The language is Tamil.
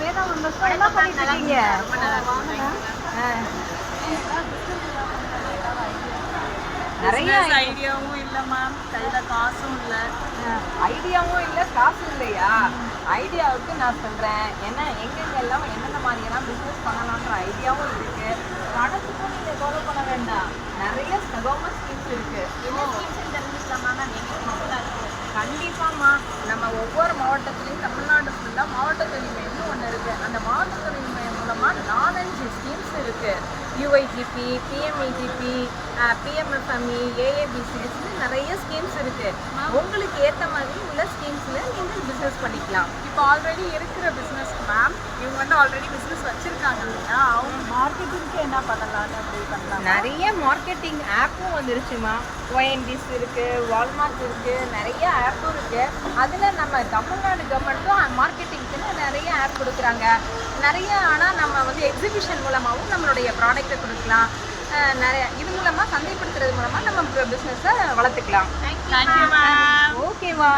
வேதா உங்க என்ன பண்ணிட்டு இருக்கீங்க? நிறைய ஐடியாவும் இல்லை மேம், கையில் காசும் இல்லை. ஐடியாவும் இல்லை, காசு இல்லையா? ஐடியாவுக்கு நான் சொல்கிறேன், ஏன்னா எங்கெங்கெல்லாம் என்னென்ன மாதிரியெல்லாம் பிஸ்னஸ் பண்ணலான்ற ஐடியாவும் இருக்குது. பணத்துக்கும் நீங்கள் ஃபாலோ பண்ண வேண்டாம், நிறைய கவர்மெண்ட் ஸ்கீம்ஸ் இருக்குது. கண்டிப்பாம்மா, நம்ம ஒவ்வொரு மாவட்டத்துலேயும் தமிழ்நாடு ஃபுல்லாக மாவட்ட தொழில் மையம்னு ஒன்று இருக்குது. அந்த மாவட்ட தொழில் மையம் மூலமாக 4-5 ஸ்கீம்ஸ் இருக்குது. யூஐஜிபி, பிஎம்இஜிபி, பிஎம்எஃப்எம்இ, ஏஏபிசிஎஸ்னு நிறைய ஸ்கீம்ஸ் இருக்குது. உங்களுக்கு ஏற்ற மாதிரி உள்ள ஸ்கீம்ஸில் நீங்கள் பிஸ்னஸ் பண்ணிக்கலாம். இப்போ ஆல்ரெடி இருக்கிற பிஸ்னஸ்க்கு மேம், இவங்க வந்து ஆல்ரெடி பிஸ்னஸ் வச்சுருக்காங்க இல்லையா, அவங்க மார்க்கெட்டிங்க்கு என்ன பண்ணலாம்னு அப்படி பண்ணலாம். நிறைய மார்க்கெட்டிங் ஆப்பும் வந்துருச்சுமா. ONDs இருக்குது, வால்மார்ட் இருக்குது, நிறைய ஆப்பும் இருக்குது. அதில் நம்ம தமிழ்நாடு கவர்மெண்ட்டும் மார்க்கெட்டிங்க்குன்னு நிறைய ஆப் கொடுக்குறாங்க நிறைய. ஆனால் நம்ம வந்து எக்ஸிபிஷன் மூலமாகவும் நம்மளுடைய ப்ராடக்டை கொடுக்கலாம். நிறைய இது மூலமாக சந்தைப்படுத்துறது மூலமாக நம்ம பிஸ்னஸை வளர்த்துக்கலாம். Thank you ma'am. ஓகேவா?